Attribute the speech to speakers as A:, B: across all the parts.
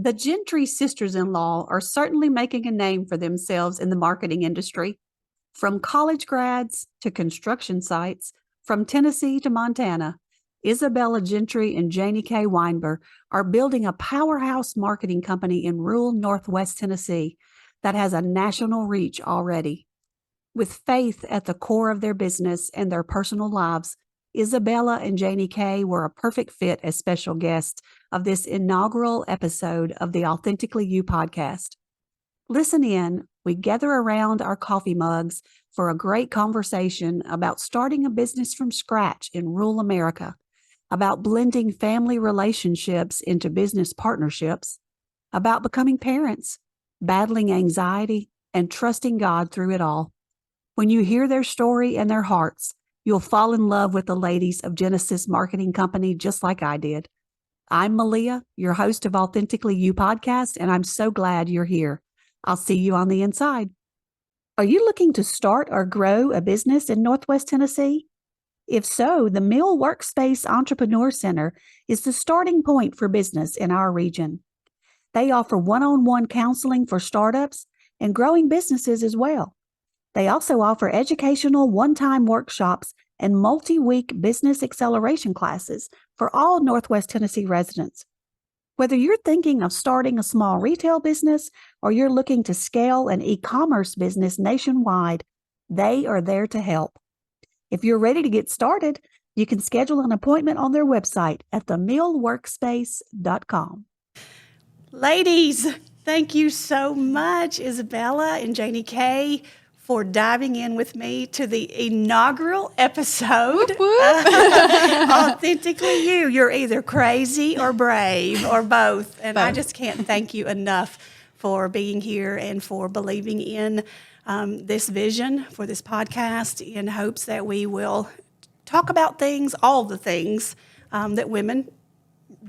A: The Gentry sisters-in-law are certainly making a name for themselves in the marketing industry. From college grads to construction sites, from Tennessee to Montana, Isabella Gentry and Janie Kaye Weinber are building a powerhouse marketing company in rural Northwest Tennessee that has a national reach already. With faith at the core of their business and their personal lives, Isabella and Janie Kaye were a perfect fit as special guests of this inaugural episode of the Authentically You podcast. Listen in. We gather around our coffee mugs for a great conversation about starting a business from scratch in rural America, about blending family relationships into business partnerships, about becoming parents, battling anxiety, and trusting God through it all. When you hear their story and their hearts, you'll fall in love with the ladies of Genesis Marketing Company just like I did. I'm Maleia, your host of Authentically You podcast, and I'm so glad you're here. I'll see you on the inside. Are you looking to start or grow a business in Northwest Tennessee? If so, the Mill Workspace Entrepreneur Center is the starting point for business in our region. They offer one-on-one counseling for startups and growing businesses as well. They also offer educational one-time workshops and multi-week business acceleration classes for all Northwest Tennessee residents. Whether you're thinking of starting a small retail business or you're looking to scale an e-commerce business nationwide, they are there to help. If you're ready to get started, you can schedule an appointment on their website at themillworkspace.com. Ladies, thank you so much, Isabella and Janie Kaye, for diving in with me to the inaugural episode. Authentically You. You're either crazy or brave or both. And I just can't thank you enough for being here and for believing in this vision for this podcast in hopes that we will talk about things, all the things that women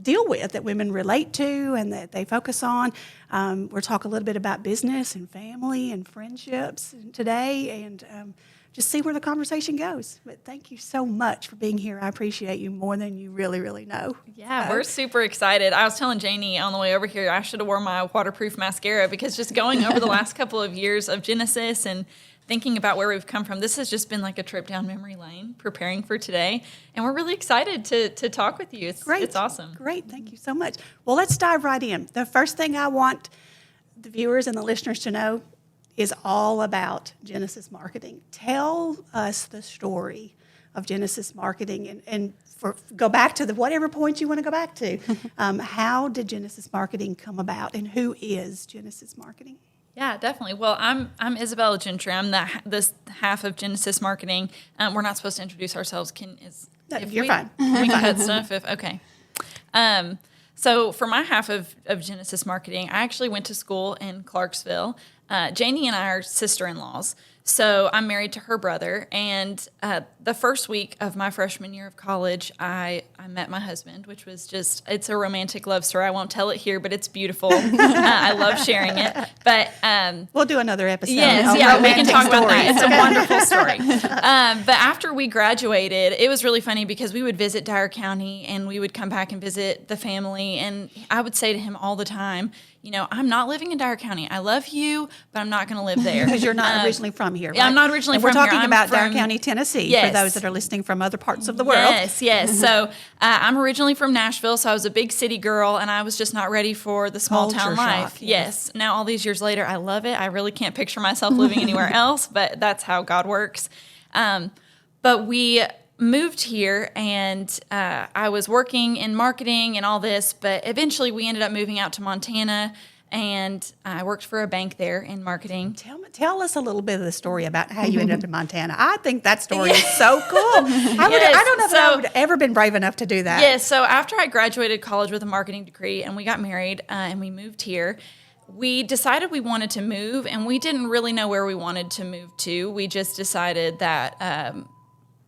A: deal with, that women relate to and that they focus on. We'll talk a little bit about business and family and friendships today and just see where the conversation goes. But thank you so much for being here. I appreciate you more than you really, really know.
B: Yeah, we're super excited. I was telling Janie on the way over here, I should have worn my waterproof mascara because just going over the last couple of years of Genesis and thinking about where we've come from, this has just been like a trip down memory lane preparing for today. And we're really excited to talk with you.
A: Great.
B: It's awesome.
A: Great. Thank you so much. Well, let's dive right in. The first thing I want the viewers and the listeners to know is all about Genesis Marketing. Tell us the story of Genesis Marketing and go back to whatever point you want to go back to. How did Genesis Marketing come about and who is Genesis Marketing?
B: Yeah, definitely. Well, I'm Isabella Gentry. I'm this half of Genesis Marketing. We're not supposed to introduce ourselves.
A: You're fine.
B: We can cut stuff. Okay. So for my half of Genesis Marketing, I actually went to school in Clarksville. Janie and I are sister-in-laws. So I'm married to her brother, and the first week of my freshman year of college, I met my husband, which was it's a romantic love story. I won't tell it here, but it's beautiful. I love sharing it. But
A: we'll do another episode.
B: Yes, we can talk about that. It's a wonderful story. But after we graduated, it was really funny because we would visit Dyer County, and we would come back and visit the family, and I would say to him all the time, I'm not living in Dyer County. I love you, but I'm not going to live there.
A: Because you're not originally from here, right?
B: Yeah, I'm not originally from here.
A: We're talking about Dyer County, Tennessee,
B: yes,
A: for those that are listening from other parts of the world.
B: Yes. So I'm originally from Nashville, so I was a big city girl, and I was just not ready for the small town life. Yes. Now, all these years later, I love it. I really can't picture myself living anywhere else, but that's how God works. But we moved here, and I was working in marketing and all this, but eventually we ended up moving out to Montana, and I worked for a bank there in marketing.
A: Tell us a little bit of the story about how you ended up in Montana. I think that story is so cool. I don't know if I would have ever been brave enough to do that.
B: Yes, so after I graduated college with a marketing degree and we got married and we moved here, we decided we wanted to move, and we didn't really know where we wanted to move to. We just decided that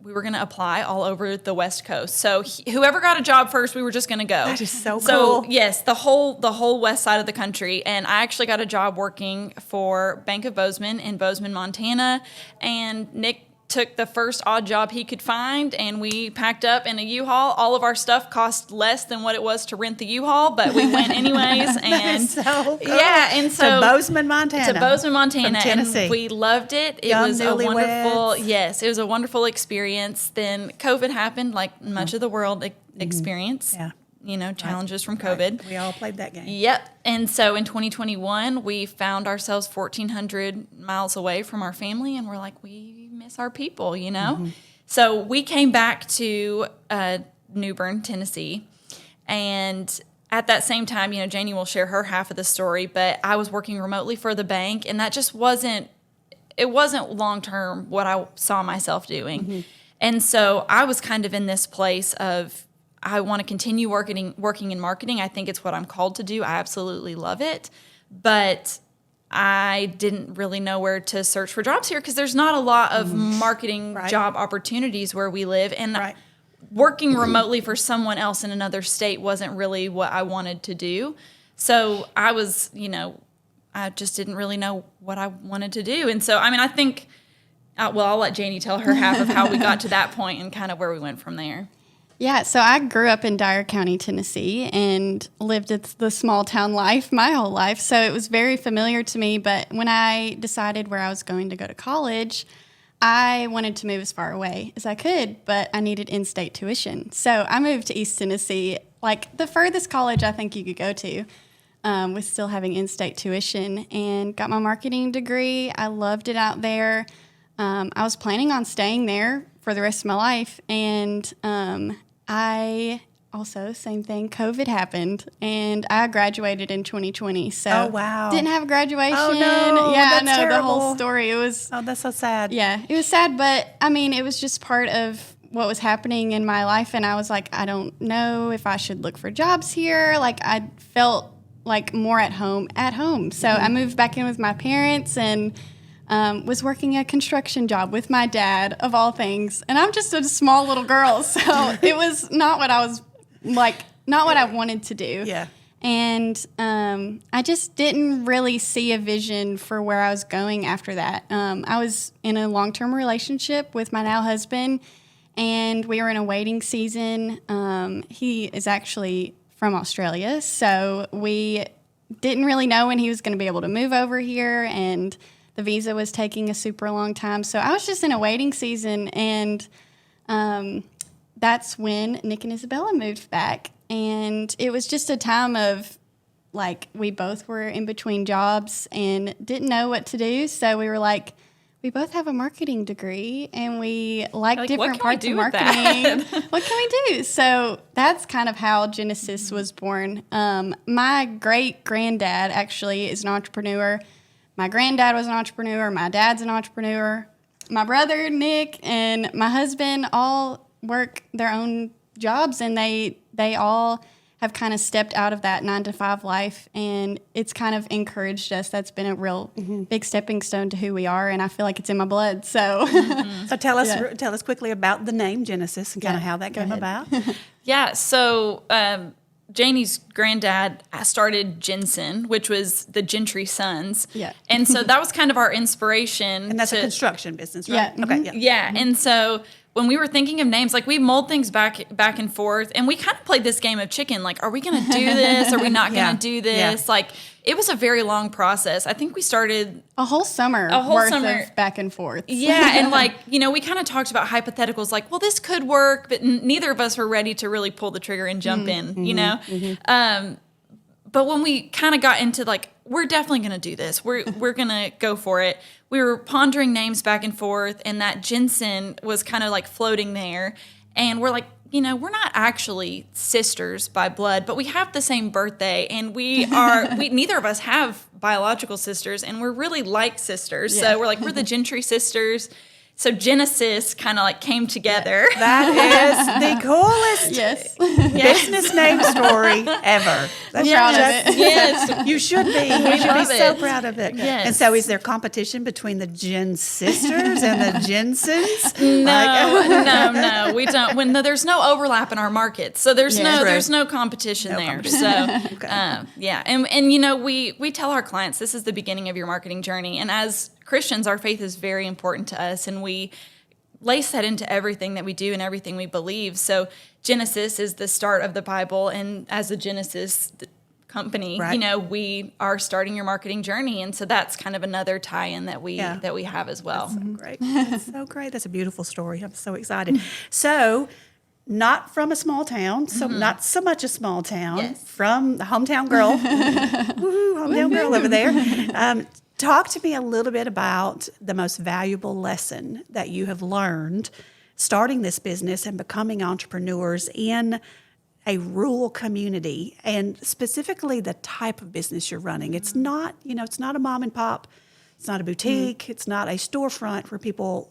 B: we were going to apply all over the West Coast. So whoever got a job first, we were just going to go.
A: That is so cool.
B: So yes, the whole west side of the country. And I actually got a job working for Bank of Bozeman in Bozeman, Montana. And Nick took the first odd job he could find, and we packed up in a U-Haul. All of our stuff cost less than what it was to rent the U-Haul, but we went anyways. And
C: so cool.
B: Yeah, and so
C: to Bozeman, Montana.
B: From
C: Tennessee.
B: And we loved it. It
C: Young
B: was a wonderful,
C: newlyweds.
B: it was a wonderful experience. Then COVID happened, like much of the world experience.
C: Yeah.
B: Challenges from COVID.
C: Right. We all played that game.
B: Yep. And so in 2021, we found ourselves 1,400 miles away from our family, and we're like, we miss our people, So we came back to New Bern, Tennessee, and at that same time, Janie will share her half of the story, but I was working remotely for the bank, and that just wasn't long-term what I saw myself doing. And so I was kind of in this place of, I want to continue working in marketing. I think it's what I'm called to do. I absolutely love it. But I didn't really know where to search for jobs here because there's not a lot of marketing job opportunities where we live. And working remotely for someone else in another state wasn't really what I wanted to do. So I was, I just didn't really know what I wanted to do. And so, I think, I'll let Janie tell her half of how we got to that point and kind of where we went from there.
D: Yeah, so I grew up in Dyer County, Tennessee, and lived the small town life my whole life. So it was very familiar to me. But when I decided where I was going to go to college, I wanted to move as far away as I could, but I needed in-state tuition. So I moved to East Tennessee, like the furthest college I think you could go to, with still having in-state tuition, and got my marketing degree. I loved it out there. I was planning on staying there for the rest of my life, and I also, same thing, COVID happened, and I graduated in 2020. So
C: oh, wow.
D: Didn't have graduation.
C: Oh, no,
D: yeah,
C: that's
D: I know
C: terrible.
D: the whole story. It was
C: that's so sad.
D: Yeah, it was sad, but it was just part of what was happening in my life, and I was like, I don't know if I should look for jobs here. Like, I felt like more at home. So I moved back in with my parents and was working a construction job with my dad, of all things. And I'm just a small little girl, so it was not what I was not what I wanted to do.
C: Yeah.
D: And I just didn't really see a vision for where I was going after that. I was in a long-term relationship with my now husband, and we were in a waiting season. He is actually from Australia, so we didn't really know when he was going to be able to move over here, and the visa was taking a super long time. So I was just in a waiting season, and that's when Nick and Isabella moved back. And it was just a time of, we both were in between jobs and didn't know what to do. So we were like, we both have a marketing degree, and we like different parts of marketing. What can we do? So that's kind of how Genesis was born. My great-granddad actually is an entrepreneur. My granddad was an entrepreneur. My dad's an entrepreneur. My brother, Nick, and my husband all work their own jobs, and they all have kind of stepped out of that 9-to-5 life, and it's kind of encouraged us. That's been a real big stepping stone to who we are, and I feel like it's in my blood. So,
C: So tell us quickly about the name Genesis and kind of how that came about.
B: Yeah, so Janie's granddad started Jensen, which was the Gentry Sons.
D: Yeah.
B: And so that was kind of our inspiration.
C: And that's a construction business, right?
D: Yeah.
C: Okay.
B: Yeah. And so when we were thinking of names, we mulled things back and forth, and we kind of played this game of chicken. Are we going to do this? Are we not going to do this?
C: Yeah.
B: It was a very long process. I think we started
D: a whole summer worth of back and forth.
B: Yeah, and we kind of talked about hypotheticals, well, this could work, but neither of us were ready to really pull the trigger and jump in, But when we kind of got into we're definitely going to do this, we're going to go for it, we were pondering names back and forth, and that Jensen was kind of floating there, and we're we're not actually sisters by blood, but we have the same birthday, and we neither of us have biological sisters, and we're really like sisters.
D: Yeah.
B: So we're the Gentry sisters. So Genesis kind of came together.
C: That is the coolest
D: Yes.
C: business name story ever.
D: I'm proud of it.
B: Yes.
C: You should be. You should be
B: love
C: so
B: it.
C: proud of it.
B: Yes.
C: And so is there competition between the Jen sisters and the Jensens?
B: No, we don't. There's no overlap in our markets, so there's no competition
C: No
B: there.
C: competition.
B: So, and we tell our clients this is the beginning of your marketing journey, and as Christians, our faith is very important to us, and we lace that into everything that we do and everything we believe. So Genesis is the start of the Bible, and as a Genesis company,
C: Right.
B: we are starting your marketing journey, and so that's kind of another tie-in that we have as well.
C: So great. That's so great. That's a beautiful story. I'm so excited. So, not from a small town, so not so much a small town,
B: Yes.
C: from the hometown girl. Woohoo, hometown girl over there. Talk to me a little bit about the most valuable lesson that you have learned starting this business and becoming entrepreneurs in a rural community, and specifically the type of business you're running. It's not, it's not a mom and pop. It's not a boutique. It's not a storefront where people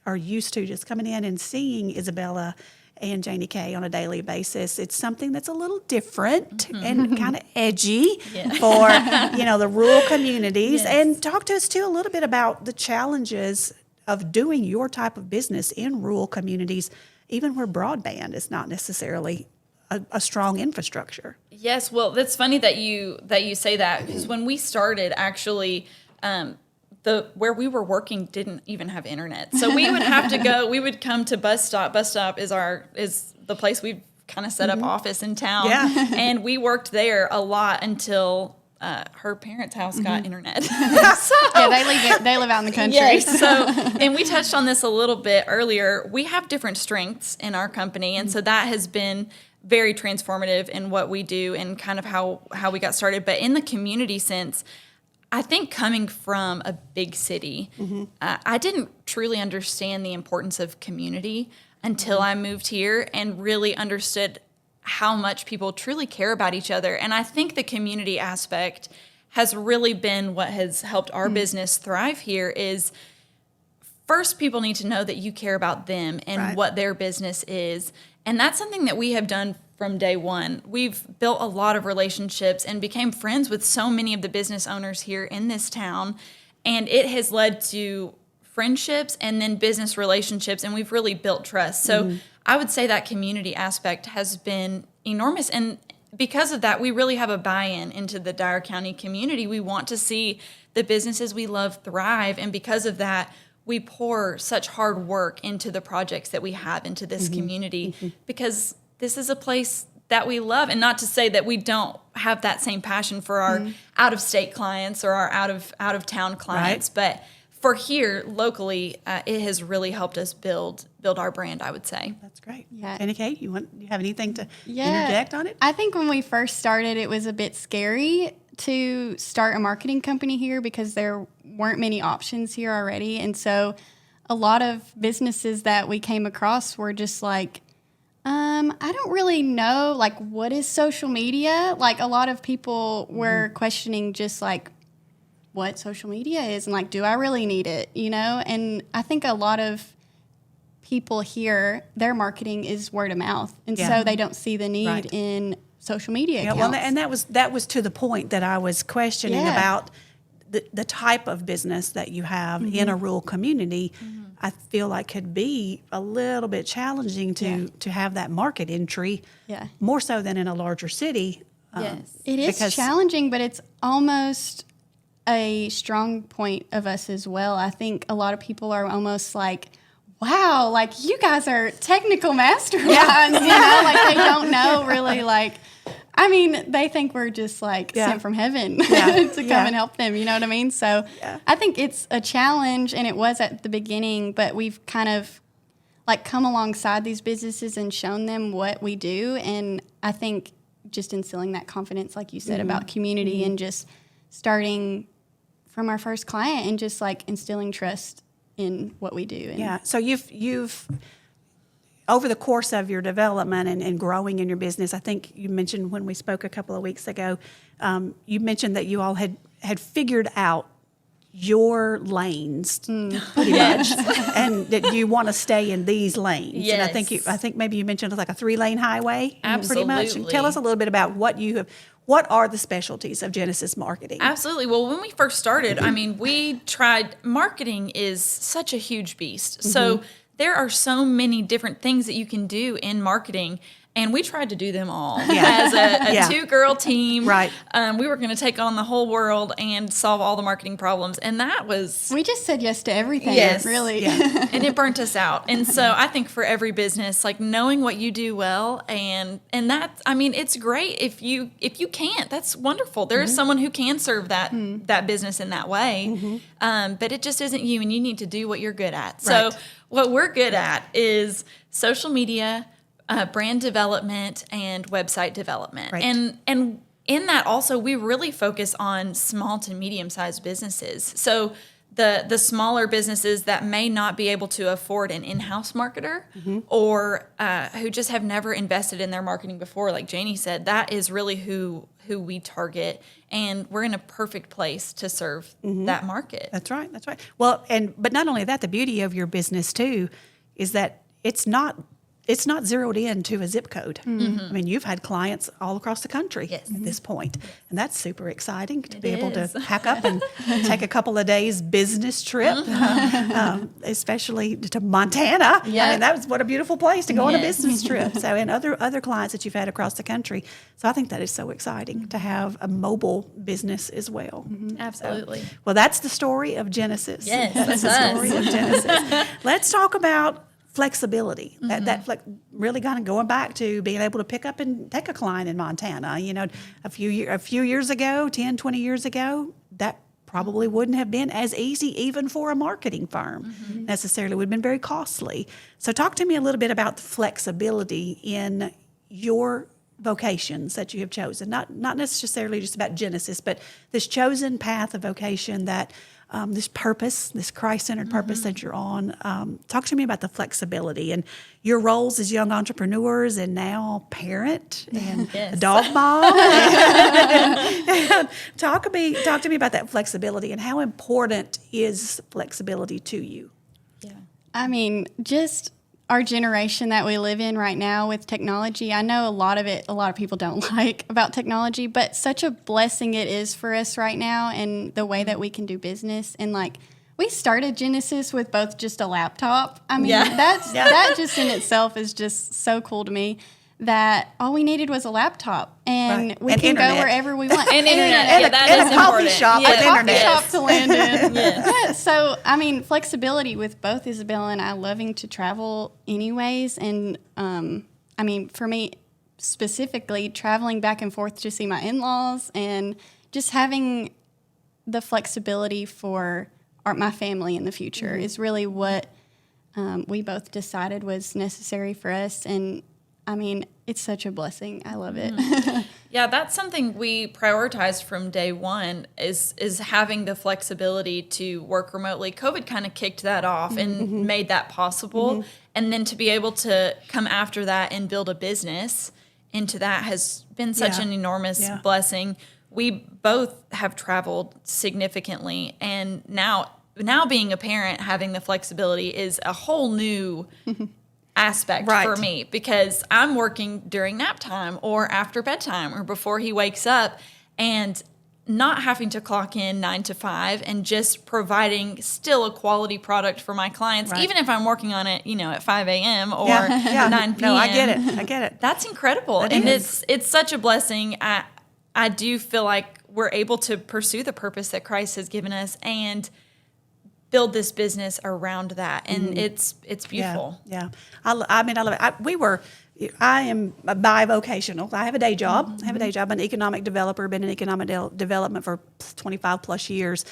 C: are used to just coming in and seeing Isabella and Janie Kaye on a daily basis. It's something that's a little different and kind of edgy for, the rural communities.
B: Yes.
C: And talk to us too a little bit about the challenges of doing your type of business in rural communities, even where broadband is not necessarily a strong infrastructure.
B: Yes, well, that's funny that you say that, because when we started, actually, where we were working didn't even have internet, so we would have to go. We would come to bus stop. Bus stop is the place we've kind of set up office in town, and we worked there a lot until her parents' house got internet.
D: They live out in the country.
B: Yes. So, and we touched on this a little bit earlier. We have different strengths in our company, and so that has been very transformative in what we do and kind of how we got started. But in the community sense, I think coming from a big city, I didn't truly understand the importance of community until I moved here and really understood how much people truly care about each other. And I think the community aspect has really been what has helped our business thrive here. Is first, people need to know that you care about them and what their business is. And that's something that we have done from day one. We've built a lot of relationships and became friends with so many of the business owners here in this town. And it has led to friendships and then business relationships, and we've really built trust. So I would say that community aspect has been enormous. And because of that, we really have a buy-in into the Dyer County community. We want to see the businesses we love thrive. And because of that, we pour such hard work into the projects that we have into this community, because this is a place that we love. And not to say that we don't have that same passion for our out-of-state clients or our out-of-town clients, but for here locally, it has really helped us build our brand, I would say.
C: That's great.
D: Yeah.
C: Janie Kaye, you have anything to interject on it?
D: I think when we first started, it was a bit scary to start a marketing company here because there weren't many options here already. And so a lot of businesses that we came across were just like, I don't really know, like, what is social media? Like, a lot of people were questioning just like what social media is and like, do I really need it? And I think a lot of people here, their marketing is word of mouth. And so they don't see the need in social media accounts.
C: Well, and that was to the point that I was questioning about the type of business that you have in a rural community. I feel like could be a little bit challenging to have that market entry, more so than in a larger city.
D: Yes, it is challenging, but it's almost a strong point of us as well. I think a lot of people are almost like, wow, like you guys are technical masterminds, like they don't know really, like, I mean, they think we're just like sent from heaven to come and help them, you know what I mean? So I think it's a challenge, and it was at the beginning, but we've kind of like come alongside these businesses and shown them what we do. And I think just instilling that confidence, like you said, about community and just starting from our first client and just like instilling trust in what we do. And
C: So you've over the course of your development and growing in your business, I think you mentioned when we spoke a couple of weeks ago, you mentioned that you all had figured out your lanes pretty much, and that you want to stay in these lanes.
B: Yes.
C: And I think maybe you mentioned it's like a 3-lane highway. Pretty much. And
B: Absolutely.
C: tell us a little bit about what are the specialties of Genesis Marketing?
B: Absolutely. Well, when we first started, I mean, we tried, marketing is such a huge beast. So there are so many different things that you can do in marketing. And we tried to do them all
C: Yeah.
B: as a
C: Yeah.
B: 2-girl team.
C: Right.
B: We were going to take on the whole world and solve all the marketing problems. And that was...
D: We just said yes to everything.
B: Yes.
D: Really.
C: Yeah.
B: and it burnt us out. And so I think for every business, like knowing what you do well, and that, I mean, it's great if you can't. That's wonderful. There is someone who can serve that business in that way, but it just isn't you, and you need to do what you're good at. So
C: Right.
B: what we're good at is social media, brand development, and website development,
C: Right.
B: and in that also we really focus on small to medium sized businesses. So the smaller businesses that may not be able to afford an in-house marketer or who just have never invested in their marketing before, like Janie said, that is really who we target, and we're in a perfect place to serve that market.
C: That's right. That's right. Well, but not only that, the beauty of your business too is that it's not zeroed in to a zip code. I mean, you've had clients all across the country
B: Yes.
C: at this point, and that's super exciting to be
B: It
C: able
B: is.
C: to pack up and take a couple of days business trip, especially to Montana. I
D: Yeah.
C: mean, that was what a beautiful place to go on a
B: Yes.
C: business trip. So, and other clients that you've had across the country. So, I think that is so exciting to have a mobile business as well.
B: Absolutely.
C: Well, that's the story of Genesis.
B: Yes,
C: that's the
B: that's
C: story of Genesis. Let's talk about flexibility. Really kind of going back to being able to pick up and take a client in Montana. You know, a few years ago, 10, 20 years ago, that probably wouldn't have been as easy even for a marketing firm necessarily. It would have been very costly. So talk to me a little bit about the flexibility in your vocations that you have chosen, not necessarily just about Genesis, but this chosen path of vocation that this purpose, this Christ-centered purpose that you're on. Talk to me about the flexibility and your roles as young entrepreneurs and now parent and a dog mom. Talk to me about that flexibility and how important is flexibility to you?
B: Yeah.
D: I mean, just our generation that we live in right now with technology, I know a lot of people don't like about technology, but such a blessing it is for us right now and the way that we can do business. And like, we started Genesis with both just a laptop. I mean, that just in itself is just so cool to me that all we needed was a laptop and
C: Right.
D: we
C: And
D: can
C: internet.
D: go wherever we want.
B: And internet.
C: And
B: Yeah,
C: a-
B: that
C: and
B: is
C: a coffee
B: important.
C: shop
B: Yeah.
C: with
D: Coffee
C: internet.
D: shop to land in.
B: Yes.
D: Yeah, so I mean, flexibility with both Isabella and I loving to travel anyways, and I mean, for me specifically, traveling back and forth to see my in-laws and just having the flexibility for my family in the future is really what we both decided was necessary for us, and I mean, it's such a blessing. I love it.
B: Yeah, that's something we prioritized from day one is having the flexibility to work remotely. COVID kind of kicked that off and made that possible. And then to be able to come after that and build a business into that has been such
C: Yeah.
B: an enormous
C: Yeah.
B: blessing. We both have traveled significantly, and now being a parent, having the flexibility is a whole new aspect
C: Right.
B: for me, because I'm working during nap time or after bedtime or before he wakes up, and not having to clock in 9 to 5 and just providing still a quality product for my clients,
C: Right.
B: even if I'm working on it, at 5 a.m. or
C: Yeah.
B: 9 p.m.
C: No, I get it.
B: That's incredible.
C: It
B: And
C: is.
B: it's such a blessing. I do feel like we're able to pursue the purpose that Christ has given us and build this business around that. And it's beautiful.
C: Yeah. I love it. I am bivocational. I have a day job. I'm an economic developer, been in economic development for 25 plus years,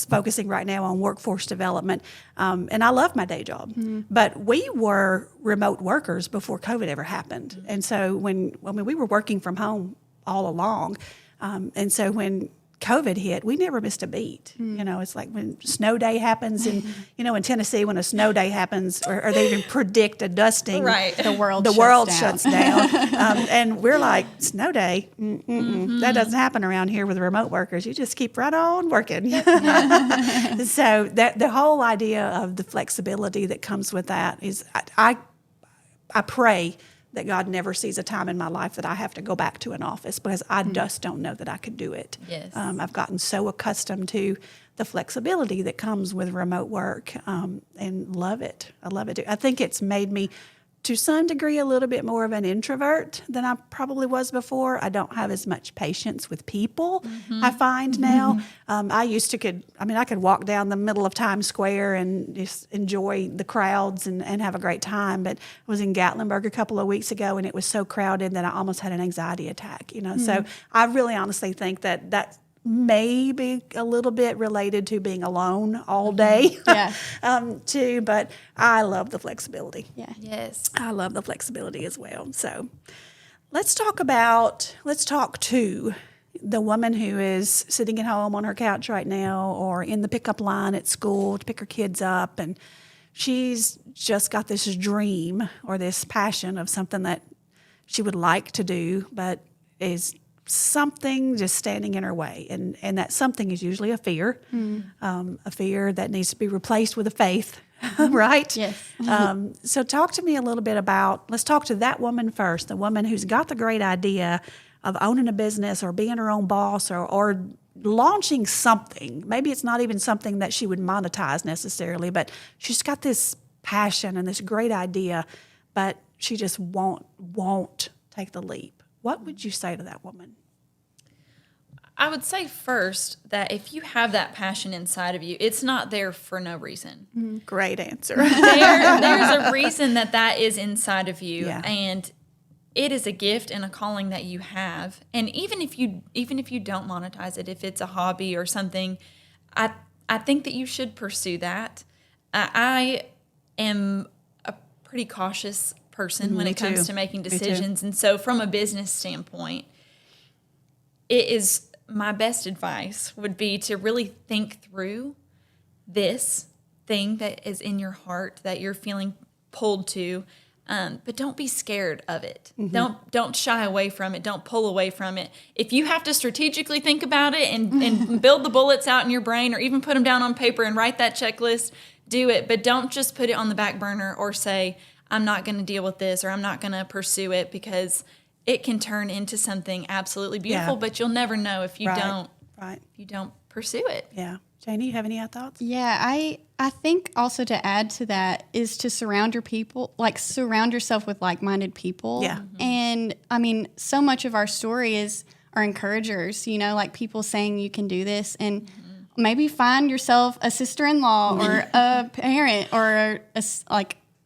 C: focusing right now on workforce development. And I love my day job. But we were remote workers before COVID ever happened. And so we were working from home all along. And so when COVID hit, we never missed a beat. It's like when snow day happens in Tennessee, when a snow day happens, or they even predict a dusting,
B: Right.
D: The world
C: shuts down. And we're like, snow day? That doesn't happen around here with remote workers. You just keep right on working. So the whole idea of the flexibility that comes with that is I pray that God never sees a time in my life that I have to go back to an office, because I just don't know that I could do it.
B: Yes.
C: I've gotten so accustomed to the flexibility that comes with remote work, and love it. I love it. I think it's made me to some degree, a little bit more of an introvert than I probably was before. I don't have as much patience with people, I find now. I could walk down the middle of Times Square and just enjoy the crowds and have a great time. But I was in Gatlinburg a couple of weeks ago, and it was so crowded that I almost had an anxiety attack, So I really honestly think that may be a little bit related to being alone all day, too. But I love the flexibility.
D: Yeah.
B: Yes.
C: I love the flexibility as well. So let's talk to the woman who is sitting at home on her couch right now or in the pickup line at school to pick her kids up, and she's just got this dream or this passion of something that she would like to do, but is something just standing in her way. And that something is usually a fear, a fear that needs to be replaced with a faith, right?
D: Yes.
C: So talk to me a little bit let's talk to that woman first, the woman who's got the great idea of owning a business or being her own boss or launching something. Maybe it's not even something that she would monetize necessarily, but she's got this passion and this great idea, but she just won't take the leap. What would you say to that woman?
B: I would say first that if you have that passion inside of you, it's not there for no reason.
C: Great answer.
B: There's a reason that is inside of you,
C: Yeah.
B: and it is a gift and a calling that you have. And even if you don't monetize it, if it's a hobby or something, I think that you should pursue that. I am a pretty cautious person when it comes to making decisions. And so from a business standpoint, it is my best advice would be to really think through this thing that is in your heart that you're feeling pulled to, but don't be scared of it. Don't shy away from it. Don't pull away from it. If you have to strategically think about it and build the bullets out in your brain or even put them down on paper and write that checklist, do it. But don't just put it on the back burner or say, I'm not going to deal with this or I'm not going to pursue it, because it can turn into something absolutely beautiful, but you'll never know if you don't pursue it.
C: Yeah. Janie, you have any thoughts?
D: Yeah, I think also to add to that is to surround yourself with like-minded people.
C: Yeah.
D: And I mean, so much of our story are encouragers, like people saying you can do this, and maybe find yourself a sister-in-law or a parent or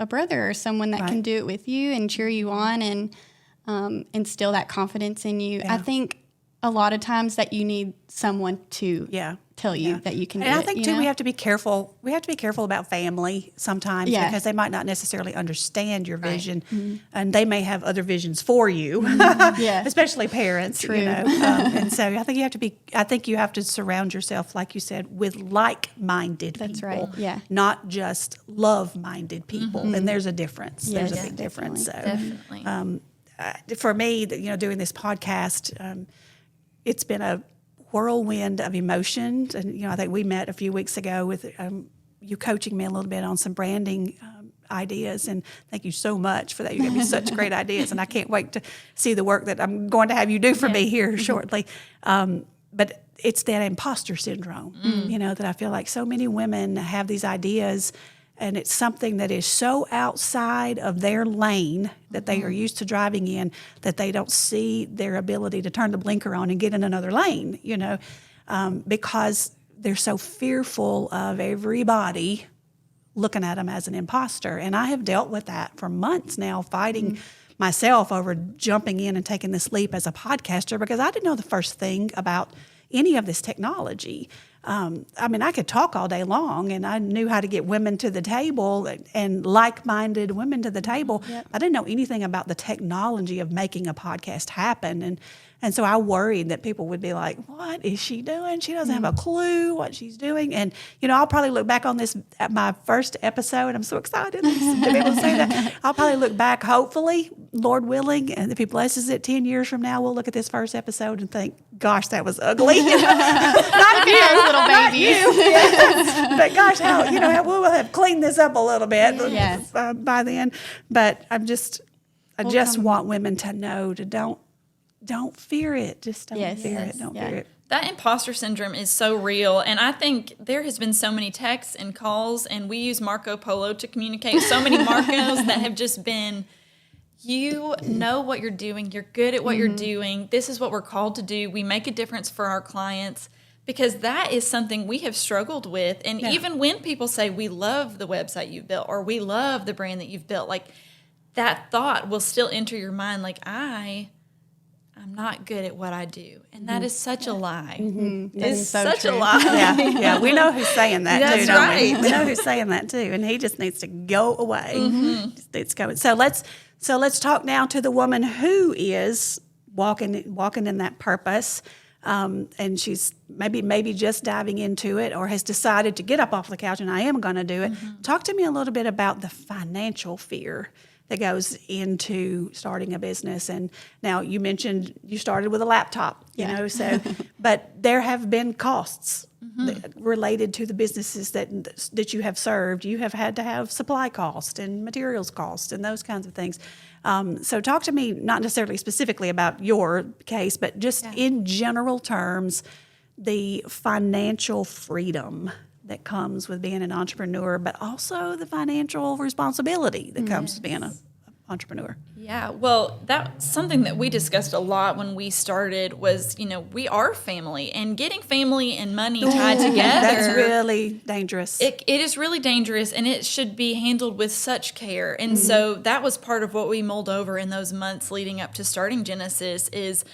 D: a brother or someone that can do it with you and cheer you on and instill that confidence in you.
C: Yeah.
D: I think a lot of times that you need someone to tell you that you can do it.
C: And I think, too, we have to be careful. We have to be careful about family sometimes because they might not necessarily understand your vision, and they may have other visions for you, especially parents.
D: True.
C: And so I think you have to surround yourself, like you said, with like-minded people.
D: That's right, yeah.
C: Not just love-minded people. And there's a difference.
D: Yes,
C: There's a big difference. So,
B: Definitely.
C: for me, doing this podcast, it's been a whirlwind of emotions. And, I think we met a few weeks ago with you coaching me a little bit on some branding ideas. And thank you so much for that. You gave me such great ideas. And I can't wait to see the work that I'm going to have you do for me here shortly. But it's that imposter syndrome, that I feel like so many women have these ideas, and it's something that is so outside of their lane that they are used to driving in that they don't see their ability to turn the blinker on and get in another lane, because they're so fearful of everybody looking at them as an imposter. And I have dealt with that for months now, fighting myself over jumping in and taking this leap as a podcaster, because I didn't know the first thing about any of this technology. I could talk all day long, and I knew how to get women to the table and like-minded women to the table. Yep. I didn't know anything about the technology of making a podcast happen. And so I worried that people would be like, what is she doing? She doesn't have a clue what she's doing. And, I'll probably look back on this at my first episode. I'm so excited to be able to say that. I'll probably look back, hopefully, Lord willing, and if he blesses it 10 years from now, we'll look at this first episode and think, gosh, that was ugly. Not you,
D: little baby.
C: Yes. But gosh, how we'll have cleaned this up a little bit by then. But I just want women to know to don't fear it. Just don't fear it. Don't fear it.
B: That imposter syndrome is so real. And I think there has been so many texts and calls, and we use Marco Polo to communicate. So many Marcos that have just been, you know what you're doing. You're good at what you're doing. This is what we're called to do. We make a difference for our clients, because that is something we have struggled with. And even when people say, we love the website you've built, or we love the brand that you've built, like that thought will still enter your mind, like, I'm not good at what I do. And that is such a lie. It's
D: so
B: such
D: true.
B: a lie.
C: Yeah, we know who's saying that
B: That's
C: too, don't we?
B: right.
C: We know who's saying that too, and he just needs to go away. Just needs to go. So let's talk now to the woman who is walking in that purpose, and she's maybe just diving into it, or has decided to get up off the couch and I am going to do it. Talk to me a little bit about the financial fear that goes into starting a business. And now you mentioned you started with a laptop, you know, so, but there have been costs related to the businesses that you have served. You have had to have supply cost and materials cost and those kinds of things. So talk to me, not necessarily specifically about your case, but just in general terms, the financial freedom that comes with being an entrepreneur, but also the financial responsibility that comes with being an entrepreneur.
B: Yeah, well, that's something that we discussed a lot when we started was, we are family, and getting family and money tied together.
C: That's really dangerous.
B: It is really dangerous, and it should be handled with such care. And so that was part of what we mulled over in those months leading up to starting Genesis is,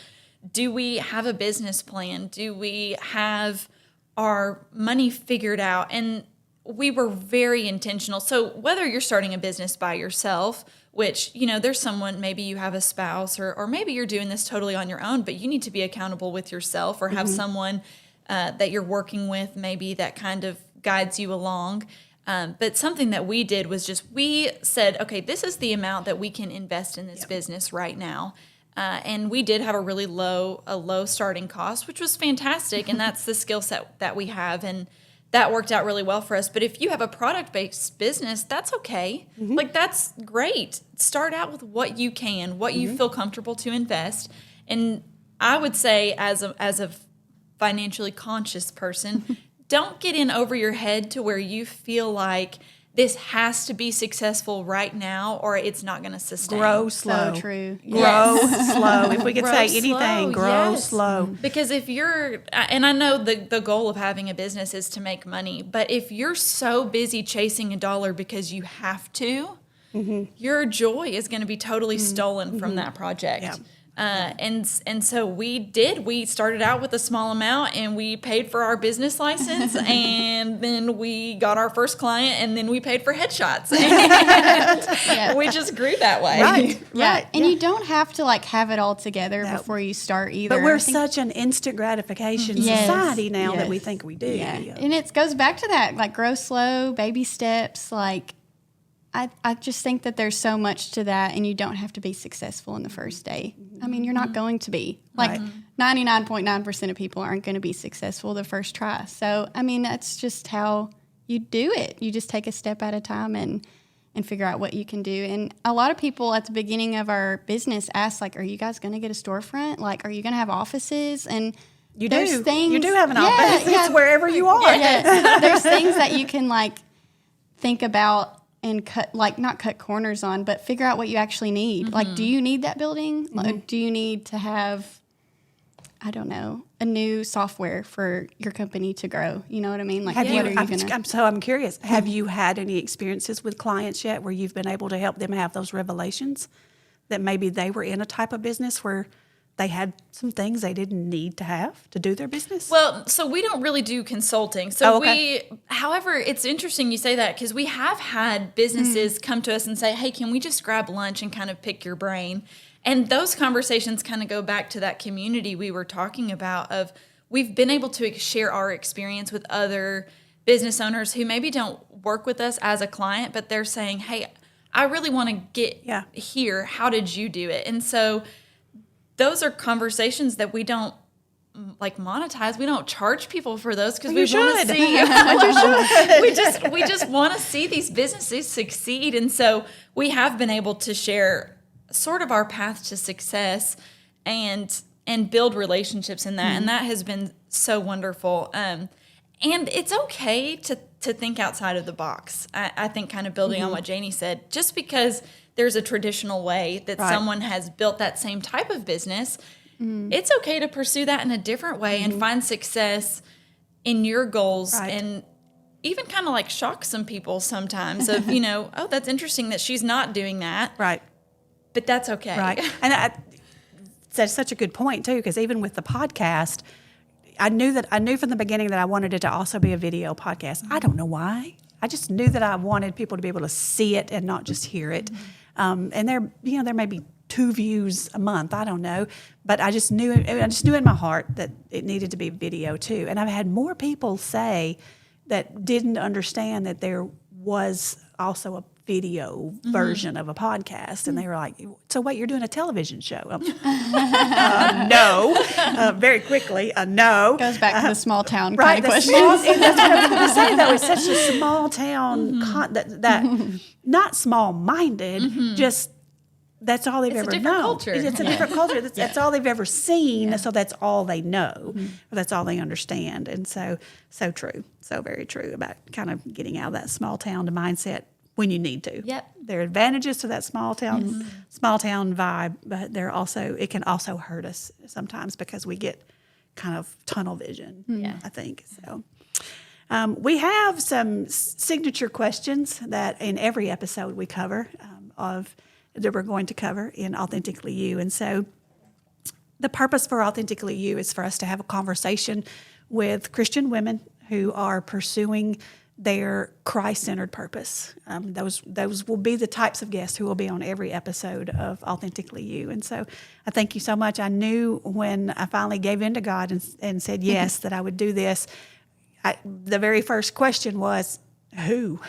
B: do we have a business plan? Do we have our money figured out? And we were very intentional. So whether you're starting a business by yourself, which, there's someone, maybe you have a spouse, or maybe you're doing this totally on your own, but you need to be accountable with yourself, or have someone that you're working with, maybe that kind of guides you along. But something that we did was we said, okay, this is the amount that we can invest in this business right now. And we did have a really low starting cost, which was fantastic. And that's the skill set that we have. And that worked out really well for us. But if you have a product-based business, that's okay. Like, that's great. Start out with what you can, what you feel comfortable to invest. And I would say, as a financially conscious person, don't get in over your head to where you feel like this has to be successful right now, or it's not going to sustain.
C: Grow slow.
D: So true.
C: Grow slow. If we could
B: Grow
C: say
B: slow,
C: anything, grow
B: yes.
C: slow.
B: Because if you're, and I know the goal of having a business is to make money, but if you're so busy chasing a dollar because you have to, your joy is going to be totally stolen from that project.
C: Yeah.
B: And so we started out with a small amount, and we paid for our business license, and then we got our first client, and then we paid for headshots. And we just grew that way.
C: Right.
D: And you don't have to have it all together before you start either.
C: But we're
D: I think-
C: such an instant gratification
D: Yes,
C: society now that we
D: yes.
C: think we do.
D: Yeah. And it goes back to that, grow slow, baby steps. I just think that there's so much to that, and you don't have to be successful in the first day. I mean, you're not going to be.
C: Right.
D: 99.9% of people aren't going to be successful the first try. So, I mean, that's just how you do it. You just take a step at a time and figure out what you can do. And a lot of people at the beginning of our business ask, are you guys going to get a storefront? Are you going to have offices? And
C: You
D: there's
C: do.
D: things,
C: You do have an office.
D: Yeah.
C: It's wherever you are.
D: Yes. There's things that you can think about and cut, not cut corners on, but figure out what you actually need. Do you need that building? Do you need to have, I don't know, a new software for your company to grow? You know what I mean?
C: Have
D: What
C: you,
D: are you gonna?
C: I'm curious. Have you had any experiences with clients yet where you've been able to help them have those revelations that maybe they were in a type of business where they had some things they didn't need to have to do their business?
B: Well, so we don't really do consulting. So however, it's interesting you say that, because we have had businesses come to us and say, hey, can we just grab lunch and kind of pick your brain? And those conversations kind of go back to that community we were talking about of we've been able to share our experience with other business owners who maybe don't work with us as a client, but they're saying, hey, I really want to get here. How did you do it? And so those are conversations that we don't monetize. We don't charge people for those because we want to see. we just want to see these businesses succeed, and so we have been able to share sort of our path to success and build relationships in that, and that has been so wonderful. And it's okay to think outside of the box. I think kind of building on what Janie said, just because there's a traditional way that someone has built that same type of business, it's okay to pursue that in a different way and find success in your goals and even kind of like shock some people sometimes of, oh, that's interesting that she's not doing that.
C: Right.
B: But that's okay.
C: Right. And that's such a good point too, because even with the podcast, I knew from the beginning that I wanted it to also be a video podcast. I don't know why. I just knew that I wanted people to be able to see it and not just hear it. And there may be 2 views a month. I don't know, but I just knew in my heart that it needed to be video too. And I've had more people say that didn't understand that there was also a video version of a podcast, and they were like, "So wait, you're doing a television show?" No, very quickly, no.
D: Goes back to the small town
C: Right,
D: kind of questions.
C: that's what I'm going to say. Though it's such a small town that not small-minded, just. That's all they've
B: It's a
C: ever
B: different
C: known.
B: culture.
C: It's a different culture. That's all they've ever seen. So that's all they know. Or that's all they understand. And so true. So very true about kind of getting out of that small town mindset when you need to.
B: Yep.
C: There are advantages to that small town vibe, but it can also hurt us sometimes because we get kind of tunnel vision. I think so. We have some signature questions that in every episode we cover that we're going to cover in Authentically You. And so the purpose for Authentically You is for us to have a conversation with Christian women who are pursuing their Christ-centered purpose. Those will be the types of guests who will be on every episode of Authentically You. And so I thank you so much. I knew when I finally gave in to God and said yes, that I would do this. The very first question was, who?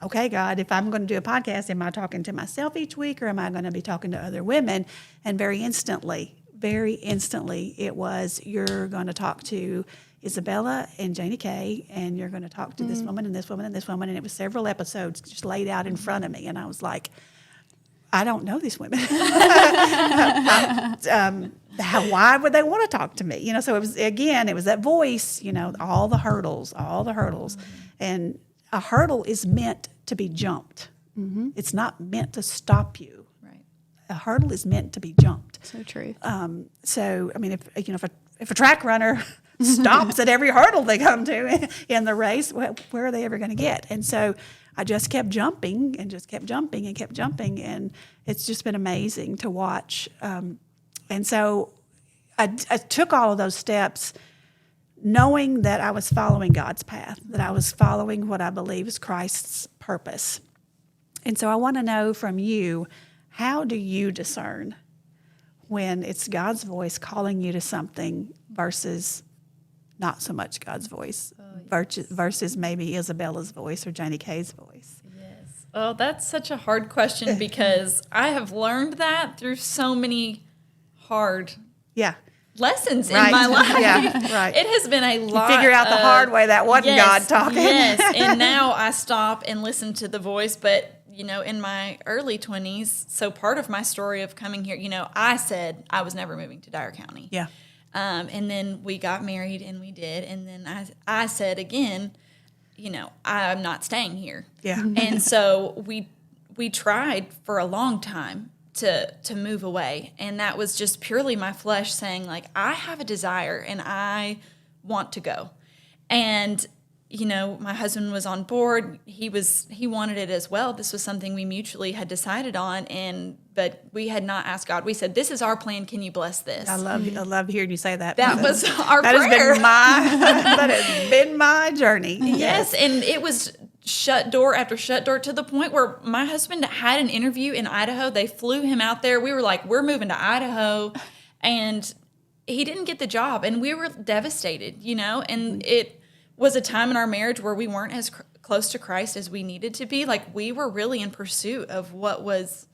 C: Okay, God, if I'm going to do a podcast, am I talking to myself each week or am I going to be talking to other women? And very instantly, it was, you're going to talk to Isabella and Janie Kaye, and you're going to talk to this woman and this woman and this woman. And it was several episodes just laid out in front of me. And I was like, I don't know these women. Why would they want to talk to me? So it was that voice, all the hurdles. And a hurdle is meant to be jumped. It's not meant to stop you.
B: Right.
C: A hurdle is meant to be jumped.
D: So true.
C: So I mean, if a track runner stops at every hurdle they come to in the race, well, where are they ever going to get? And so I just kept jumping and just kept jumping and kept jumping, and it's just been amazing to watch. And so I took all of those steps knowing that I was following God's path, that I was following what I believe is Christ's purpose. And so I want to know from you, how do you discern when it's God's voice calling you to something versus not so much God's voice, versus maybe Isabella's voice or Janie Kaye's voice?
B: Yes. Oh, that's such a hard question because I have learned that through so many hard lessons in my life.
C: Yeah, right.
B: It has been a lot.
C: You figure out the hard way that wasn't God talking.
B: Yes, and now I stop and listen to the voice. But, in my early 20s, so part of my story of coming here, I said I was never moving to Dyer County.
C: Yeah.
B: And then we got married and we did. And then I said again, I'm not staying here.
C: Yeah.
B: And so we tried for a long time to move away. And that was just purely my flesh saying, like, I have a desire and I want to go. And, my husband was on board. He wanted it as well. This was something we mutually had decided on, but we had not asked God. We said, this is our plan. Can you bless this?
C: I love hearing you say that.
B: That was our prayer.
C: That has been my journey.
B: Yes, and it was shut door after shut door to the point where my husband had an interview in Idaho. They flew him out there. We were like, we're moving to Idaho. And he didn't get the job. And we were devastated, and it was a time in our marriage where we weren't as close to Christ as we needed to be. Like, we were really in pursuit of what was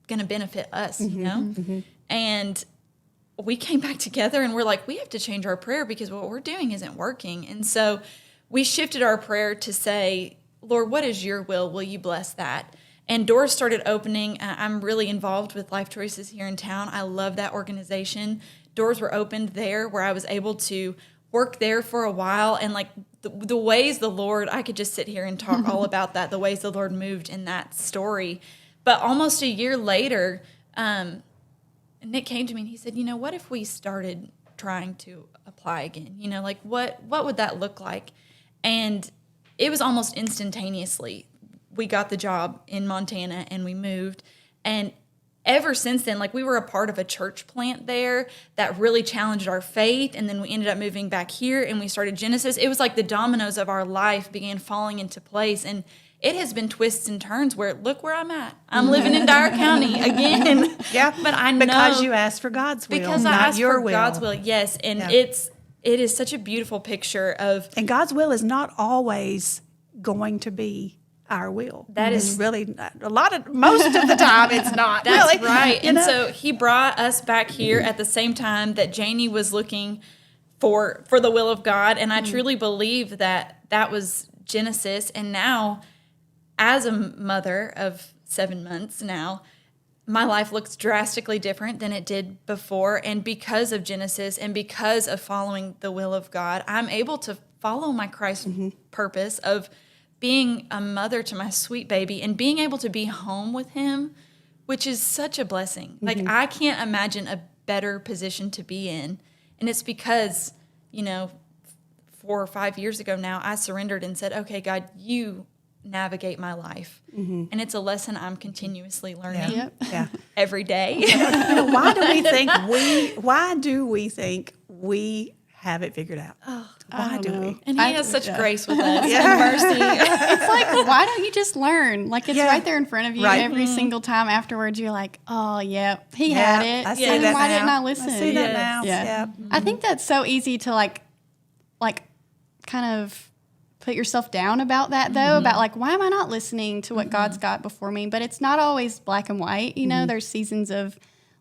B: going to benefit us, And we came back together and we're like, we have to change our prayer because what we're doing isn't working. And so we shifted our prayer to say, Lord, what is your will? Will you bless that? And doors started opening. I'm really involved with Life Choices here in town. I love that organization. Doors were opened there where I was able to work there for a while, and like the ways the Lord, I could just sit here and talk all about that, the ways the Lord moved in that story. But almost a year later, Nick came to me and he said, what if we started trying to apply again? Like what would that look like? And it was almost instantaneously. We got the job in Montana and we moved. And ever since then, like we were a part of a church plant there that really challenged our faith. And then we ended up moving back here and we started Genesis. It was like the dominoes of our life began falling into place. And it has been twists and turns where, look where I'm at. I'm living in Dyer County again.
C: Yeah.
B: But I know.
C: Because you asked for God's will,
B: Because I
C: not
B: asked
C: your
B: for
C: will.
B: God's will, yes. And it is such a beautiful picture of.
C: And God's will is not always going to be our will.
B: That
C: It's
B: is
C: really most of the time it's not.
B: That's
C: really.
B: right.
C: You
B: And
C: know?
B: so he brought us back here at the same time that Janie was looking for the will of God. And I truly believe that was Genesis. And now, as a mother of 7 months now, my life looks drastically different than it did before. And because of Genesis and because of following the will of God, I'm able to follow my Christ purpose of being a mother to my sweet baby and being able to be home with him, which is such a blessing. Like, I can't imagine a better position to be in. And it's because, 4 or 5 years ago now, I surrendered and said, okay, God, you navigate my life. And it's a lesson I'm continuously learning
C: Yeah.
B: every day.
C: Why do we think we have it figured out? Why do we?
B: And he has such grace with us and mercy.
D: It's like, why don't you just learn? Like, it's right there in front of you
C: Right.
D: every single time afterwards. You're like, oh, yeah, he had it.
C: I see
D: And
C: that
D: why
C: now.
D: didn't I listen?
C: I see that
B: Yes.
C: now.
D: Yeah.
C: Yeah.
D: I think that's so easy to like kind of put yourself down about that though, about like, why am I not listening to what God's got before me? But it's not always black and white. There's seasons of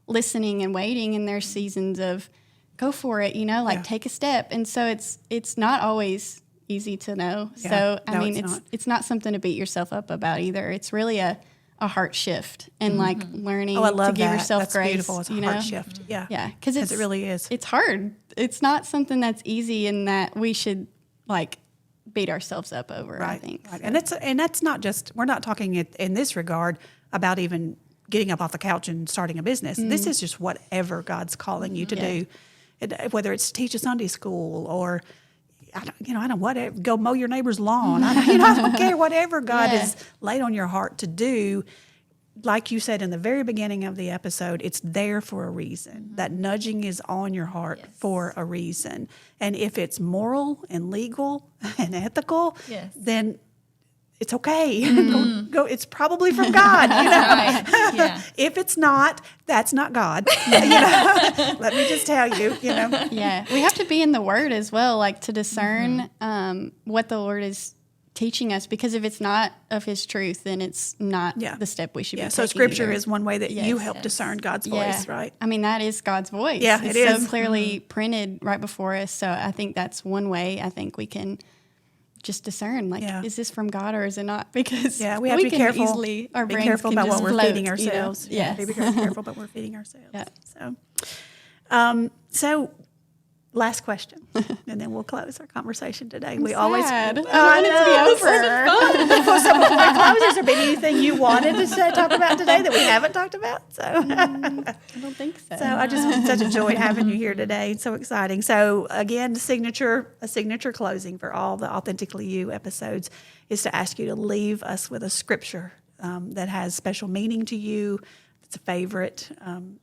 D: listening and waiting, and there's seasons of go for it, take a step. And so it's not always easy to know.
C: Yeah.
D: So I
C: No,
D: mean, it's not something to beat yourself up about either. It's really a heart shift and like learning
C: Oh, I love
D: to give
C: that.
D: yourself
C: That's
D: grace.
C: beautiful. It's a heart shift. Yeah.
D: Yeah, because
C: it really is.
D: It's hard. It's not something that's easy, and that we should like beat ourselves up over. I think.
C: Right. And that's not just, we're not talking in this regard about even getting up off the couch and starting a business. This is just whatever God's calling you to do, whether it's teach a Sunday school or whatever, go mow your neighbor's lawn. I don't care, whatever God has laid on your heart to do. Like you said in the very beginning of the episode, it's there for a reason. That nudging is on your heart for a reason. And if it's moral and legal and ethical, then it's okay. Go. It's probably from God.
B: Right. Yeah.
C: If it's not, that's not God. Let me just tell you.
D: Yeah, we have to be in the Word as well, like to discern what the Lord is teaching us, because if it's not of His truth, then it's not the step we should be taking.
C: So Scripture
D: either.
C: is one way that you help discern God's voice, right?
D: I mean, that is God's voice.
C: Yeah,
D: it's
C: it is.
D: so clearly printed right before us. So I think that's one way I think we can just discern, like, is this from God or is it not? Because
C: we have to be
D: can
C: careful.
D: Easily, our
C: be
D: brains
C: careful
D: can
C: about
D: just
C: what we're
D: float,
C: feeding ourselves.
D: Yes.
C: Be careful about what we're feeding ourselves.
D: Yeah.
C: So last question, and then we'll close our conversation today. We
D: sad.
C: always
D: I want it to be over.
C: So before I close, has there been anything you wanted to talk about today that we haven't talked about? So
D: I don't think so.
C: So I just such a joy having you here today. It's so exciting. So again, a signature closing for all the Authentically You episodes is to ask you to leave us with a scripture that has special meaning to you. It's a favorite, and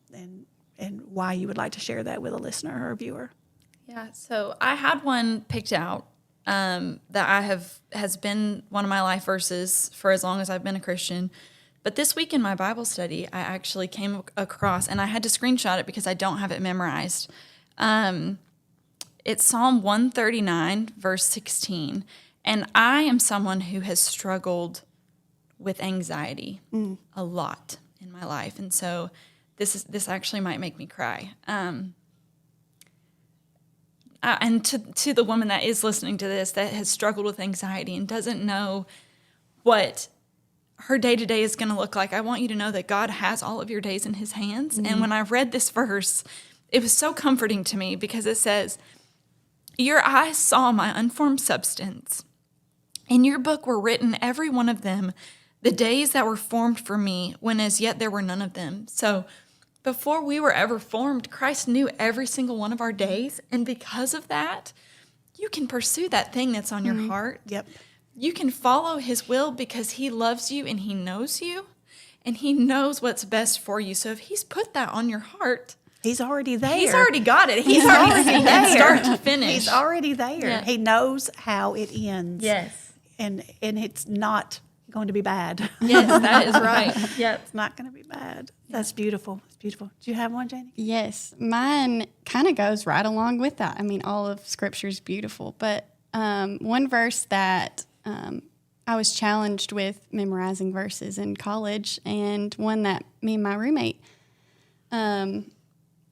C: why you would like to share that with a listener or a viewer.
B: Yeah, so I had one picked out that has been one of my life verses for as long as I've been a Christian. But this week in my Bible study, I actually came across, and I had to screenshot it because I don't have it memorized. It's Psalm 139, verse 16. And I am someone who has struggled with anxiety a lot in my life. And so this actually might make me cry. And to the woman that is listening to this that has struggled with anxiety and doesn't know what her day-to-day is going to look like, I want you to know that God has all of your days in His hands. And when I read this verse, it was so comforting to me because it says, Your eyes saw my unformed substance. In your book were written, every one of them, the days that were formed for me, when as yet there were none of them. So before we were ever formed, Christ knew every single one of our days. And because of that, you can pursue that thing that's on your heart.
C: Yep.
B: You can follow his will because he loves you and he knows you and he knows what's best for you. So if he's put that on your heart,
C: He's already there.
B: he's already got it. He's already seen it start to finish.
C: He's already there.
B: Yeah.
C: He knows how it ends.
B: Yes.
C: And it's not going to be bad.
B: Yes, that is right. Yep.
C: It's not going to be bad. That's beautiful. It's beautiful. Do you have one, Janie?
D: Yes, mine kind of goes right along with that. I mean, all of Scripture is beautiful, but one verse that I was challenged with memorizing verses in college, and one that me and my roommate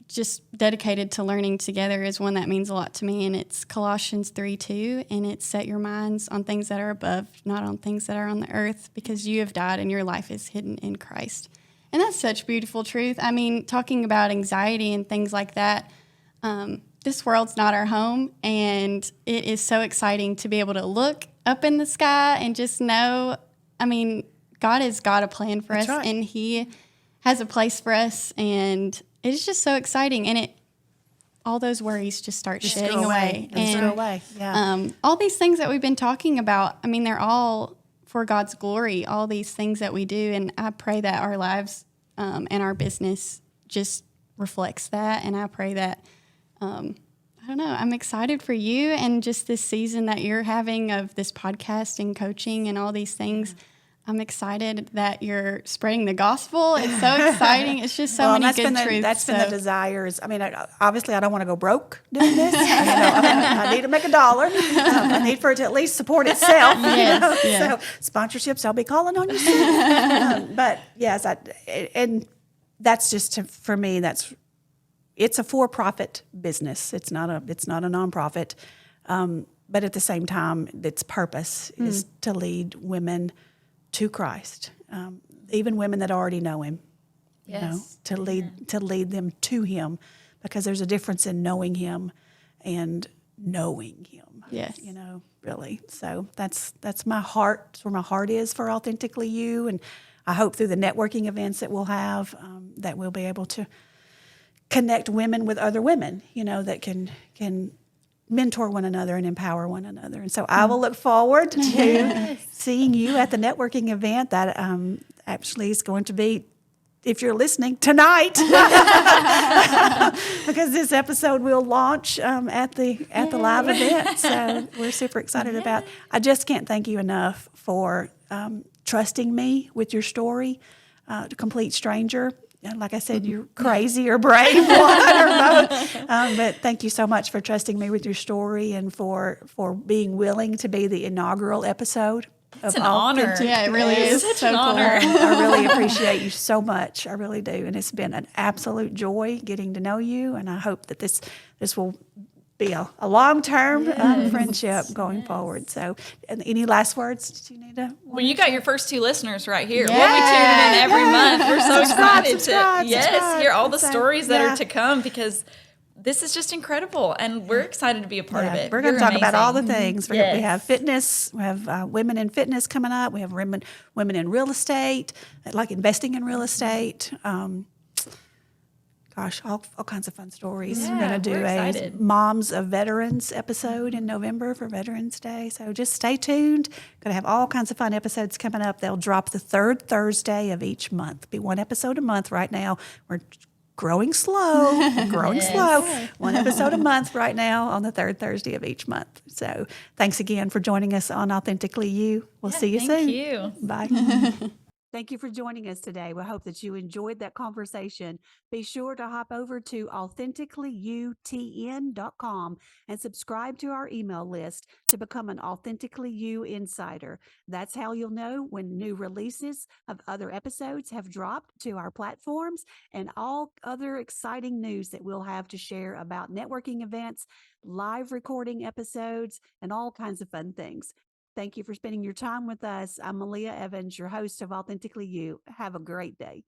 D: just dedicated to learning together is one that means a lot to me, and it's Colossians 3:2, and it's set your minds on things that are above, not on things that are on the earth, because you have died and your life is hidden in Christ. And that's such beautiful truth. I mean, talking about anxiety and things like that, this world's not our home, and it is so exciting to be able to look up in the sky and just know, I mean, God has got a plan for us,
C: right.
D: and he has a place for us, and it's just so exciting. And all those worries just start shedding away.
C: Just go away. Yeah.
D: All these things that we've been talking about, I mean, they're all for God's glory, all these things that we do. And I pray that our lives and our business just reflects that. And I pray that, I don't know, I'm excited for you and just this season that you're having of this podcast and coaching and all these things. I'm excited that you're spreading the gospel. It's so exciting. It's just so many good truths.
C: That's been the desires. I mean, obviously, I don't want to go broke doing this. I need to make $1. I need for it to at least support itself.
D: Yes, yes.
C: So sponsorships, I'll be calling on you soon. But yes, and that's just for me. It's a for-profit business. It's not a nonprofit. But at the same time, its purpose is to lead women to Christ, even women that already know him, to lead them to him, because there's a difference in knowing him and knowing him.
D: Yes.
C: Really. So that's my heart. That's where my heart is for Authentically You, and I hope through the networking events that we'll have, that we'll be able to connect women with other women, that can mentor one another and empower one another. And so I will look forward to seeing you at the networking event that actually is going to be, if you're listening, tonight, because this episode will launch at the live event. So we're super excited about. I just can't thank you enough for trusting me with your story, to complete stranger. And like I said, you're crazy or brave, one or both. But thank you so much for trusting me with your story and for being willing to be the inaugural episode.
B: It's an honor.
D: Yeah, it really is.
B: Such
D: so
B: an
D: cool.
B: honor.
C: I really appreciate you so much. I really do. And it's been an absolute joy getting to know you. And I hope that this will be a long-term friendship going forward. So, and any last words that you need to?
B: Well, you got your first 2 listeners right here.
D: Yeah.
B: We'll be tuning in every month. We're so excited
C: subscribe,
B: to hear all the
C: So,
B: stories that
C: yeah.
B: are to come, because this is just incredible, and we're excited to be a part of it.
C: We're going to
B: You're
C: talk about all the
B: amazing.
C: things. We have fitness. We have women in fitness coming up. We have women in real estate, like investing in real estate. All kinds of fun stories.
B: Yeah,
C: we're going to do
B: we're
C: a
B: excited.
C: Moms of Veterans episode in November for Veterans Day. So just stay tuned. Going to have all kinds of fun episodes coming up. They'll drop the 3rd Thursday of each month. Be one episode a month right now. We're growing slow, slow. One episode a month right now on the 3rd Thursday of each month. So thanks again for joining us on Authentically You. We'll see you soon.
B: Thank you.
C: Bye.
A: Thank you for joining us today. We hope that you enjoyed that conversation. Be sure to hop over to AuthenticallyYouTN.com and subscribe to our email list to become an Authentically You insider. That's how you'll know when new releases of other episodes have dropped to our platforms and all other exciting news that we'll have to share about networking events, live recording episodes, and all kinds of fun things. Thank you for spending your time with us. I'm Maleia Evans, your host of Authentically You. Have a great day.